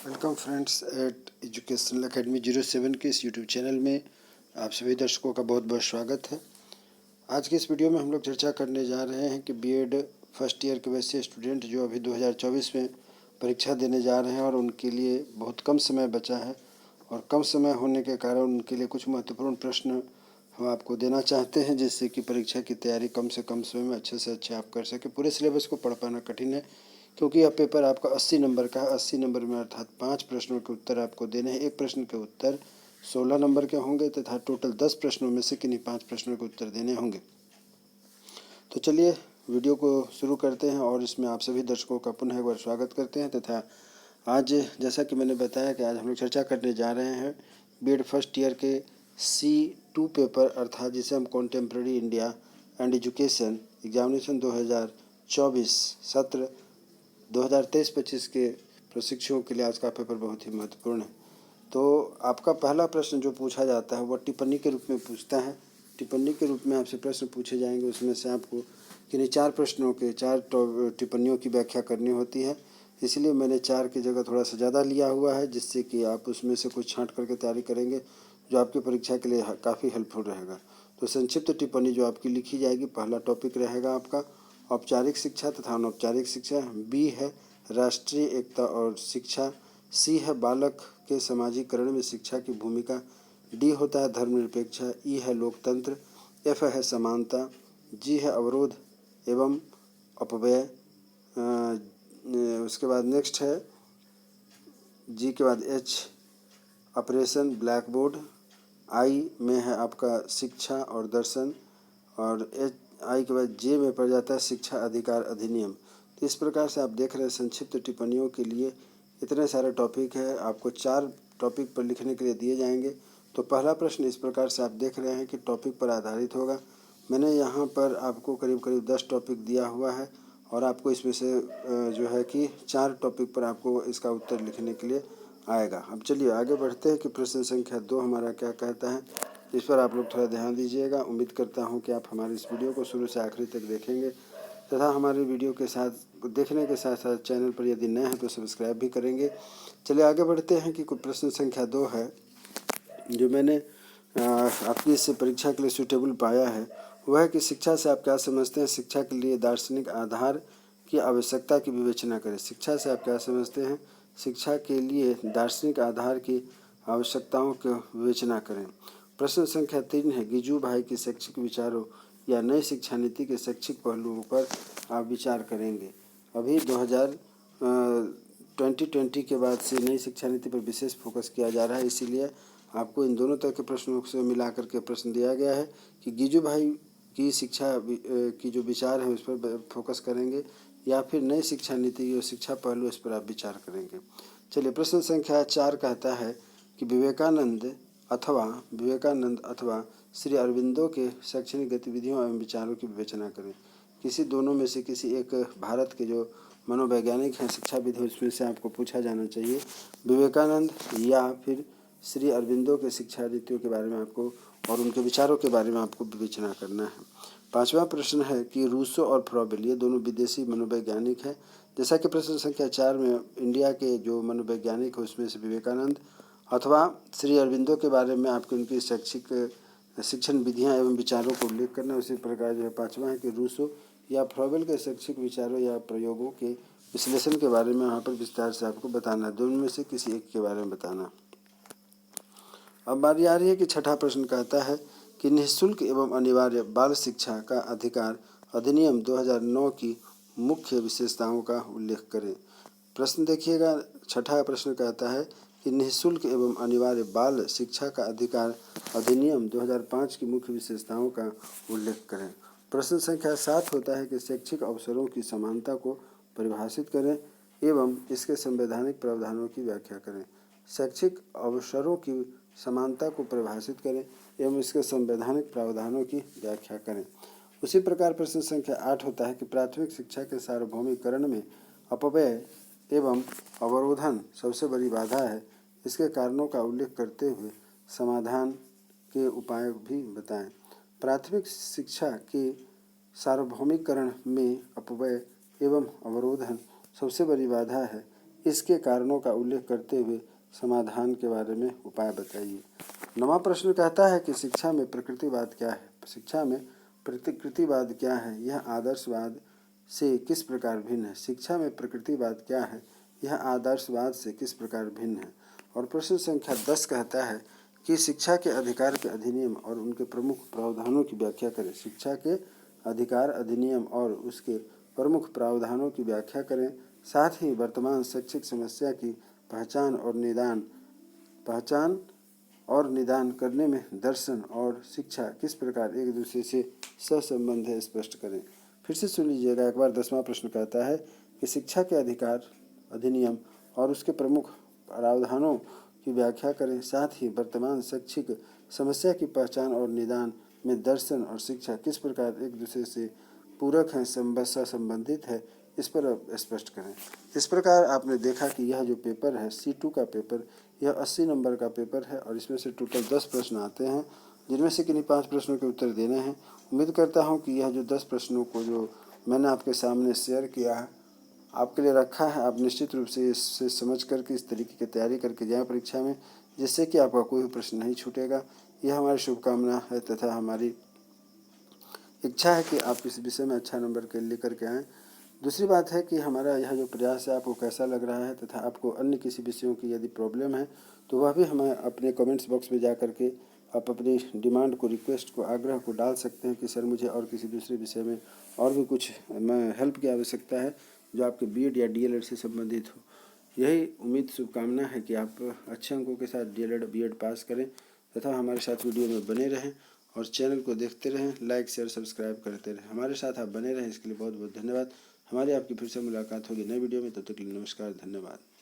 Welcome friends at educational academy 07 के इस YouTube channel में आप सभी दर्शकों का बहुत बहुत स्वागत है। आज के इस वीडियो में हम लोग चर्चा करने जा रहे हैं कि बीएड फर्स्ट ईयर के वैसे स्टूडेंट जो अभी 2024 में परीक्षा देने जा रहे हैं और उनके लिए बहुत कम समय बचा है और कम समय होने के कारण उनके लिए कुछ महत्वपूर्ण प्रश्न हम आपको देना चाहते हैं, जिससे कि परीक्षा की तैयारी कम से कम समय में अच्छे से अच्छे आप कर सकें। पूरे सिलेबस को पढ़ पाना कठिन है क्योंकि यह पेपर आपका 80 नंबर का है। 80 नंबर में अर्थात 5 प्रश्नों के उत्तर आपको देने हैं। एक प्रश्न के उत्तर 16 नंबर के होंगे तथा टोटल 10 प्रश्नों में से किन्हीं 5 प्रश्नों के उत्तर देने होंगे। तो चलिए वीडियो को शुरू करते हैं और इसमें आप सभी दर्शकों का पुनः एक बार स्वागत करते हैं। तथा आज जैसा कि मैंने बताया कि आज हम लोग चर्चा करने जा रहे हैं बीएड फर्स्ट ईयर के C2 पेपर अर्थात जिसे हम contemporary India and education examination 2024 सत्र 2023-25 के प्रशिक्षुओं के लिए आज का पेपर बहुत ही महत्वपूर्ण है। तो आपका पहला प्रश्न जो पूछा जाता है वह टिप्पणी के रूप में पूछता है। टिप्पणी के रूप में आपसे प्रश्न पूछे जाएंगे, उसमें से आपको किन्हीं 4 प्रश्नों के 4 टिप्पणियों की व्याख्या करनी होती है। इसलिए मैंने 4 की जगह थोड़ा सा ज़्यादा लिया हुआ है, जिससे कि आप उसमें से कुछ छांट करके तैयारी करेंगे जो आपकी परीक्षा के लिए काफ़ी हेल्पफुल रहेगा। तो संक्षिप्त टिप्पणी जो आपकी लिखी जाएगी, पहला टॉपिक रहेगा आपका औपचारिक शिक्षा तथा अनौपचारिक शिक्षा। बी है राष्ट्रीय एकता और शिक्षा। सी है बालक के समाजीकरण में शिक्षा की भूमिका। डी होता है धर्मनिरपेक्षा। ई है लोकतंत्र। एफ है समानता। जी है अवरोध एवं अपव्यय। उसके बाद नेक्स्ट है जी के बाद एच ऑपरेशन ब्लैक बोर्ड। आई में है आपका शिक्षा और दर्शन और एच आई के बाद जे में पड़ जाता है शिक्षा अधिकार अधिनियम। तो इस प्रकार से आप देख रहे हैं संक्षिप्त टिप्पणियों के लिए इतने सारे टॉपिक है, आपको 4 टॉपिक पर लिखने के लिए दिए जाएंगे। तो पहला प्रश्न इस प्रकार से आप देख रहे हैं कि टॉपिक पर आधारित होगा। मैंने यहाँ पर आपको करीब करीब 10 टॉपिक दिया हुआ है और आपको इसमें से जो है कि 4 टॉपिक पर आपको इसका उत्तर लिखने के लिए आएगा। अब चलिए आगे बढ़ते हैं कि प्रश्न संख्या 2 हमारा क्या कहता है। इस पर आप लोग थोड़ा ध्यान दीजिएगा। उम्मीद करता हूं कि आप हमारे इस वीडियो को शुरू से आखिरी तक देखेंगे तथा हमारे वीडियो के साथ देखने के साथ साथ चैनल पर यदि नए हैं तो सब्सक्राइब भी करेंगे। चलिए आगे बढ़ते हैं कि प्रश्न संख्या 2 है जो मैंने आपकी इस परीक्षा के लिए सूटेबल पाया है, वह है कि शिक्षा से आप क्या समझते हैं। शिक्षा के लिए दार्शनिक आधार की आवश्यकता की विवेचना करें। शिक्षा से आप क्या समझते हैं। शिक्षा के लिए दार्शनिक आधार की आवश्यकताओं की विवेचना करें। प्रश्न संख्या 3 है गिजू भाई के शैक्षिक विचारों या नई शिक्षा नीति के शैक्षिक पहलुओं पर आप विचार करेंगे। अभी 2020 के बाद से नई शिक्षा नीति पर विशेष फोकस किया जा रहा है, इसीलिए आपको इन दोनों तरह के प्रश्नों से मिला करके प्रश्न दिया गया है कि गिजू भाई की शिक्षा की जो विचार है उस पर फोकस करेंगे या फिर नई शिक्षा नीति जो शिक्षा पहलू इस पर आप विचार करेंगे। चलिए प्रश्न संख्या 4 कहता है कि विवेकानंद अथवा श्री अरविंदो के शैक्षणिक गतिविधियों एवं विचारों की विवेचना करें। किसी दोनों में से किसी एक भारत के जो मनोवैज्ञानिक हैं शिक्षाविद हैं उसमें से आपको पूछा जाना चाहिए विवेकानंद या फिर श्री अरविंदो के शिक्षा नीतियों के बारे में आपको और उनके विचारों के बारे में आपको विवेचना करना है। 5वां प्रश्न है कि रूसो और फ्रॉबेल ये दोनों विदेशी मनोवैज्ञानिक हैं। जैसा कि प्रश्न संख्या 4 में इंडिया के जो मनोवैज्ञानिक हैं उसमें से विवेकानंद अथवा श्री अरविंदो के बारे में आपकी उनकी शिक्षण विधियां एवं विचारों को उल्लेख करना। उसी प्रकार जो है 5वां है कि रूसो या फ्रॉबेल के शैक्षिक विचारों या प्रयोगों के विश्लेषण के बारे में वहाँ पर विस्तार से आपको बताना है। दोनों में से किसी एक के बारे में बताना। अब बारी आ रही है कि 6ठा प्रश्न कहता है कि निःशुल्क एवं अनिवार्य बाल शिक्षा का अधिकार अधिनियम 2009 की मुख्य विशेषताओं का उल्लेख करें। प्रश्न देखिएगा, 6ठा प्रश्न कहता है कि निःशुल्क एवं अनिवार्य बाल शिक्षा का अधिकार अधिनियम 2005 की मुख्य विशेषताओं का उल्लेख करें। प्रश्न संख्या 7 होता है कि शैक्षिक अवसरों की समानता को परिभाषित करें एवं इसके संवैधानिक प्रावधानों की व्याख्या करें। शैक्षिक अवसरों की समानता को परिभाषित करें एवं इसके संवैधानिक प्रावधानों की व्याख्या करें। उसी प्रकार प्रश्न संख्या 8 होता है कि प्राथमिक शिक्षा के सार्वभौमिकरण में अपव्यय एवं अवरोधन सबसे बड़ी बाधा है। इसके कारणों का उल्लेख करते हुए समाधान के उपाय भी बताएं। प्राथमिक शिक्षा के सार्वभौमिकरण में अपव्यय एवं अवरोधन सबसे बड़ी बाधा है। इसके कारणों का उल्लेख करते हुए समाधान के बारे में उपाय बताइए। 9वां प्रश्न कहता है कि शिक्षा में प्रकृतिवाद क्या है। शिक्षा में प्रकृतिवाद क्या है, यह आदर्शवाद से किस प्रकार भिन्न है। शिक्षा में प्रकृतिवाद क्या है, यह आदर्शवाद से किस प्रकार भिन्न है। और प्रश्न संख्या 10 कहता है कि शिक्षा के अधिकार के अधिनियम और उनके प्रमुख प्रावधानों की व्याख्या करें। शिक्षा के अधिकार अधिनियम और उसके प्रमुख प्रावधानों की व्याख्या करें, साथ ही वर्तमान शैक्षिक समस्या की पहचान और निदान करने में दर्शन और शिक्षा किस प्रकार एक दूसरे से सहसंबंध है, स्पष्ट करें। फिर से सुन लीजिएगा एक बार। 10वां प्रश्न कहता है कि शिक्षा के अधिकार अधिनियम और उसके प्रमुख प्रावधानों की व्याख्या करें, साथ ही वर्तमान शैक्षिक समस्या की पहचान और निदान में दर्शन और शिक्षा किस प्रकार एक दूसरे से पूरक हैं, संबंधित है, इस पर स्पष्ट करें। इस प्रकार आपने देखा कि यह जो पेपर है C2 का पेपर, यह 80 नंबर का पेपर है और इसमें से टोटल 10 प्रश्न आते हैं, जिनमें से किन्हीं 5 प्रश्नों के उत्तर देने हैं। उम्मीद करता हूं कि यह जो 10 प्रश्नों को जो मैंने आपके सामने शेयर किया है, आपके लिए रखा है, आप निश्चित रूप से इससे समझ करके इस तरीके की तैयारी करके जाएं परीक्षा में, जिससे कि आपका कोई भी प्रश्न नहीं छूटेगा। यह हमारी शुभकामना है तथा हमारी इच्छा है कि आप इस विषय में अच्छा नंबर के लेकर के आएँ। दूसरी बात है कि हमारा यह जो प्रयास है आपको कैसा लग रहा है, तथा आपको अन्य किसी विषयों की यदि प्रॉब्लम है तो वह भी हमें अपने कमेंट्स बॉक्स में जा करके आप अपनी डिमांड को, रिक्वेस्ट को, आग्रह को डाल सकते हैं कि सर मुझे और किसी दूसरे विषय में और भी कुछ हेल्प की आवश्यकता है जो आपके बीएड या डीएलएड से संबंधित हो। यही उम्मीद, शुभकामना है कि आप अच्छे अंकों के साथ डीएलएड बीएड पास करें तथा हमारे साथ वीडियो में बने रहें और चैनल को देखते रहें, लाइक शेयर सब्सक्राइब करते रहें। हमारे साथ आप बने रहें, इसके लिए बहुत बहुत धन्यवाद। हमारी आपकी फिर से मुलाकात होगी नई वीडियो में, तब तक के लिए नमस्कार, धन्यवाद।